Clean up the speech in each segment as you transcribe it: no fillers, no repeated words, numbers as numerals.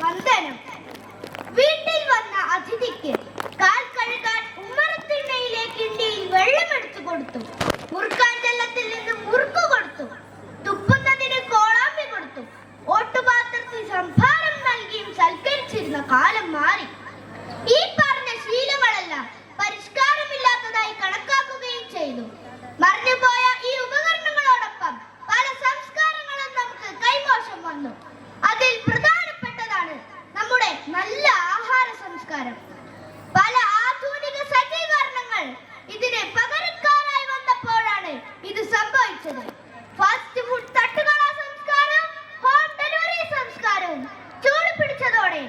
വന്ദനം. വീട്ടിൽ വന്ന അതിഥിക്ക് കാൽ കഴുകാൻ ഉമ്മറത്തിണ്ണയിലെ കിണ്ടിയിൽ വെള്ളമെടുത്തു കൊടുത്തു. മുറുക്കാൻ ജലത്തിൽ നിന്ന് മുറുക്കു കൊടുത്തു. തുപ്പുന്നതിന് കോളാമ്പി കൊടുത്തു. ഓട്ടുപാത്രത്തിൽ സംഭാരം നൽകിയും സൽക്കരിച്ചിരുന്ന കാലം മാറി. ഈ പറഞ്ഞ ശീലങ്ങളെല്ലാം പരിഷ്കാരമില്ലാത്തതായി കണക്കാക്കുകയും ചെയ്തു. മറിഞ്ഞുപോയ ഈ ഉപകരണങ്ങളോടൊപ്പം പല സംസ്കാരങ്ങളും നമുക്ക് കൈമോശം വന്നു. അതിൽ പ്രധാനപ്പെട്ടതാണ് നമ്മുടെ നല്ല ആഹാര സംസ്കാരം. പല ആധുനിക സജ്ജീകരണങ്ങൾ ഇതിന് പകരക്കാരായി വന്നപ്പോഴാണ് ഇത് സംഭവിച്ചത്. ഫാസ്റ്റ് ഫുഡ് തട്ടുകട സംസ്കാരവും ഹോം ഡെലിവറി സംസ്കാരവും ചൂട് പിടിച്ചതോടെ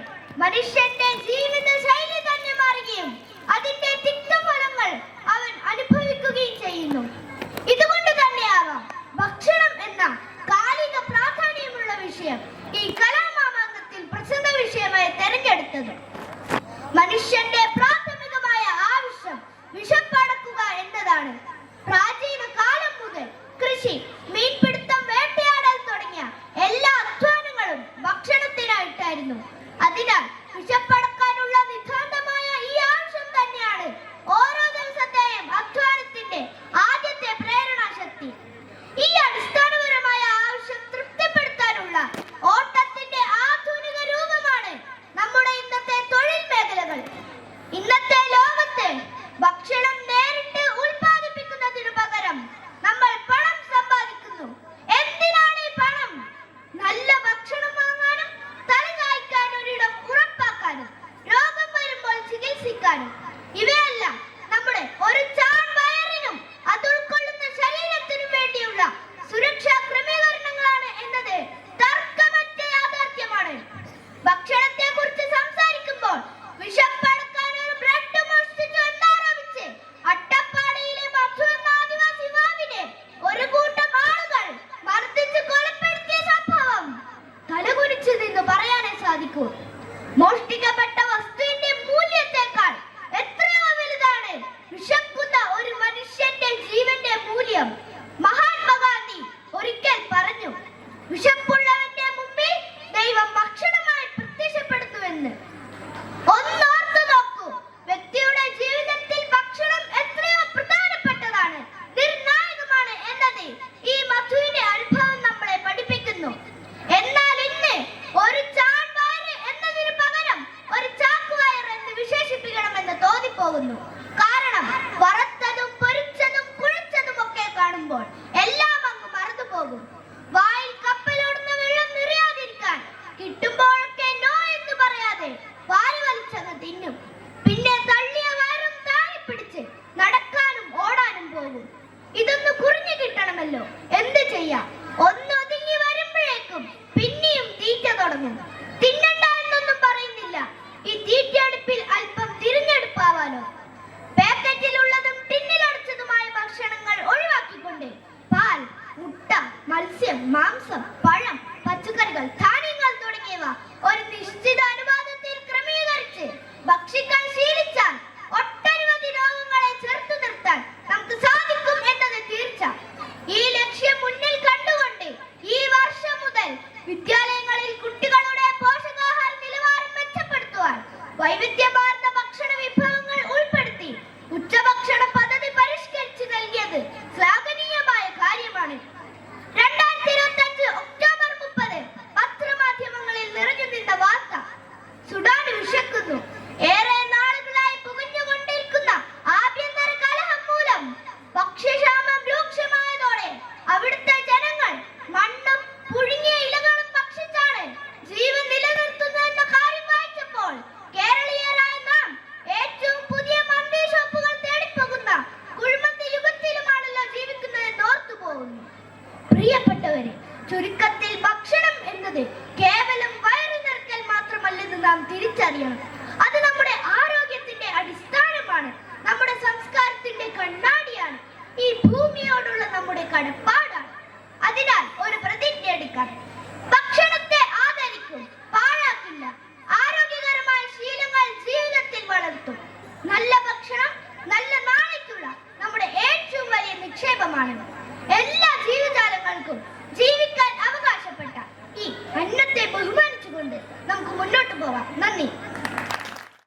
മനുഷ്യന്റെ ജീവിത ശൈലി തന്നെ മാറുകയും അതിന്റെ തിക്തഫലങ്ങൾ അവൻ അനുഭവിക്കുകയും ചെയ്യുന്നു. ഇതുകൊണ്ട് തന്നെയാവാം ഭക്ഷണം എന്ന കാലിക പ്രാധാന്യമുള്ള വിഷയം ഈ കലാമാമാങ്കത്തിൽ പ്രസിദ്ധ വിഷയമായി തെരഞ്ഞെടുത്തത്. മനുഷ്യന്റെ പ്രാഥമികമായ ആവശ്യം വിശപ്പടക്കുക എന്നതാണ്. പ്രാചീന കാലം മുതൽ കൃഷി, മീൻപിടുത്തം, വേട്ടയാടൽ തുടങ്ങിയ എല്ലാ അധ്വാനങ്ങളും ഭക്ഷണത്തിനായിട്ടായിരുന്നു. അതിനാൽ വിശപ്പടക്കാനുള്ള നിതാന്തമായ ഈ ആവശ്യം തന്നെയാണ് ഓരോ ദിവസത്തെയും അധ്വാനത്തിന്റെ ആദ്യത്തെ പ്രേരണാശക്തി. ഈ അടിസ്ഥാനപരമായ ആവശ്യം തൃപ്തിപ്പെടുത്താനുള്ള ഓട്ടത്തിന്റെ ആധുനിക രൂപമാണ് നമ്മുടെ ഇന്നത്തെ തൊഴിൽ മേഖലകൾ. ഇന്നത്തെ ലോകത്ത് ഭക്ഷണം നേരിട്ട് ഉൽപ്പാദിപ്പിക്കുന്നതിനു പകരം നമ്മൾ പണം സമ്പാദിക്കുന്നു. എന്തിനാണ് ഈ പണം? നല്ല ഭക്ഷണം വാങ്ങാനും, തലചായ്ക്കാൻ ഒരിടം ഉറപ്പാക്കാനും, രോഗം വരുമ്പോൾ ചികിത്സിക്കാനും. ഇവയെല്ലാം നമ്മുടെ ഒരു ചാൺ വയറിനും അത് ഉൾക്കൊള്ളുന്ന ശരീരത്തിനും വേണ്ടിയുള്ള സുരക്ഷാ ക്രമീകരണങ്ങളാണ് എന്നത് തർക്കമറ്റ യാഥാർത്ഥ്യമാണ്. ഭക്ഷണത്തെ കുറിച്ച് സംസാരിക്കുമ്പോൾ വിശപ്പടക്കാൻ ഒരു ബ്രെഡ് മോഷ്ടിച്ചു എന്നാരോപിച്ച് അട്ടപ്പാടിയിലെ മധു എന്ന ആദിവാസി യുവാവിനെ ഒരു കൂട്ടം ആളുകൾ മർദ്ദിച്ച് കൊലപ്പെടുത്തിയ സംഭവം തലകുനിച്ചു നിന്ന് പറയാനേ സാധിക്കൂ. മോഷ്ടിക്കപ്പെട്ട വസ്തുവിന്റെ മൂല്യത്തെക്കാൾ എത്രയോ വലുതാണ് വിശക്കുന്ന ഒരു മനുഷ്യന്റെ ജീവന്റെ മൂല്യം. മഹാത്മാഗാന്ധി ഒരിക്കൽ പറഞ്ഞു, വിശപ്പുള്ളവന്റെ മുമ്പിൽ ദൈവം ഭക്ഷണമായി പ്രത്യക്ഷപ്പെടുത്തുമെന്ന്. ഒന്നോർത്തു നോക്കൂ, വ്യക്തിയുടെ ജീവിതത്തിൽ ഭക്ഷണം എത്രയോ പ്രധാനപ്പെട്ടതാണ്, നിർണായകമാണ് എന്നത് ഈ മധുവിന്റെ അനുഭവം നമ്മളെ പഠിപ്പിക്കുന്നു. എന്നാൽ ഇന്ന് ഒരു ചാൺ വയറ് എന്നതിന് പകരം ഒരു ചാക്കുവയർ എന്ന് വിശേഷിപ്പിക്കണമെന്ന് തോന്നിപ്പോകുന്നു. കാരണം വറുത്തതും പൊരിച്ചതും കുഴച്ചതും ഒക്കെ കാണുമ്പോൾ എല്ലാം അങ്ങ് മറന്നുപോകും. വായിൽ കപ്പലോടുന്ന വെള്ളം നിറയാതിരിക്കാൻ കിട്ടുമ്പോഴൊക്കെ നോ എന്ന് പറയാതെ വാരി വലിച്ചങ്ങ് തിന്നും. പിന്നെ തള്ളിയ വയറും താഴെ പിടിച്ച് നടക്കാനും ഓടാനും പോകും. ഇതൊന്ന് കുറിഞ്ഞു കിട്ടണമല്ലോ, എന്ത് ചെയ്യാം? ഒന്നൊതുങ്ങി വരുമ്പോഴേക്കും പിന്നെയും തീറ്റ തുടങ്ങും. തിന്നണ്ട എന്നൊന്നും പറയുന്നില്ല. ഈ തീറ്റയെടുപ്പിൽ അല്പം തിരിഞ്ഞെടുപ്പാവാലോ. പാക്കറ്റിലുള്ളതും ടിന്നിലടച്ചതുമായ ഭക്ഷണങ്ങൾ ഒഴിവാക്കിക്കൊണ്ട് പാൽ, മുട്ട, മത്സ്യം, മാംസം, പഴം, പച്ചക്കറികൾ, ധാന്യങ്ങൾ തുടങ്ങിയവ ഒരു നിശ്ചിത അനുപാതത്തിൽ ക്രമീകരിച്ച് ഭക്ഷിക്കാൻ ശീലിച്ചാൽ ഒട്ടനവധി രോഗങ്ങളെ ചെറുത്തു നിർത്താൻ നമുക്ക് സാധിക്കും എന്നത് തീർച്ച. ഈ ലക്ഷ്യം മുന്നിൽ കണ്ടുകൊണ്ട് ഈ വർഷം മുതൽ വിദ്യാലയങ്ങളിൽ കുട്ടികളുടെ പോഷകാഹാര നിലവാരം മെച്ചപ്പെടുത്തുവാൻ വൈവിധ്യമാർന്ന ഭക്ഷണ വിഭവങ്ങൾ ഉൾപ്പെടുത്തി ഉച്ചഭക്ഷണ പദ്ധതി പരിഷ്കരിച്ചു നൽകിയത് ശ്ലാഘനീയമായ കാര്യമാണ്. 2025 ഒക്ടോബർ 30 പത്രമാധ്യമങ്ങളിൽ നിറഞ്ഞു നിന്ന വാർത്ത, സുഡാൻ വിശക്കുന്നു. ഏറെ നാളുകളായി പുകഞ്ഞുകൊണ്ടിരിക്കുന്ന ആഭ്യന്തര കലഹം മൂലം ഭക്ഷ്യക്ഷാമം രൂക്ഷമായതോടെ അവിടുത്തെ ജനങ്ങൾ മണ്ണും പുഴുങ്ങിയ ഇലകളും ഭക്ഷിച്ചാണ് ജീവൻ നിലനിർത്തുന്നതെന്ന കാര്യം വായിച്ചപ്പോൾ കേരളീയരായ നാം ഏറ്റവും പുതിയ മന്തി ഷോപ്പുകൾ തേടിപ്പോകുന്ന കുഴിമന്തി യുഗത്തിലുമാണല്ലോ ജീവിക്കുന്നതെന്ന് ഓർത്തുപോകുന്നു. പ്രിയപ്പെട്ടവരെ, ചുരുക്കത്തിൽ ഭക്ഷണം എന്നത് കേവലം വയറു നിറയ്ക്കൽ മാത്രമല്ലെന്ന് നാം തിരിച്ചറിയണം. അത് നമ്മുടെ ആരോഗ്യത്തിന്റെ അടിസ്ഥാനമാണ്, നമ്മുടെ സംസ്കാരത്തിന്റെ കണ്ണാടിയാണ്, ഈ ഭൂമിയോടുള്ള നമ്മുടെ കടപ്പാടാണ്. അതിനാൽ ഒരു പ്രതിജ്ഞ എടുക്കാം: ഭക്ഷണത്തെ ആദരിക്കും, പാഴാക്കില്ല, ആരോഗ്യകരമായ ശീലങ്ങൾ ജീവിതത്തിൽ വളർത്തും. നല്ല ഭക്ഷണം നല്ല നാളേക്കുള്ള നമ്മുടെ ഏറ്റവും വലിയ നിക്ഷേപമാണ്. എല്ലാ ജീവിജാലങ്ങൾക്കും ജീവിക്കാൻ അവകാശപ്പെട്ട ഈ അന്നത്തെ ബഹുമാനിച്ചുകൊണ്ട് നമുക്ക് മുന്നോട്ട് പോകാം. നന്ദി.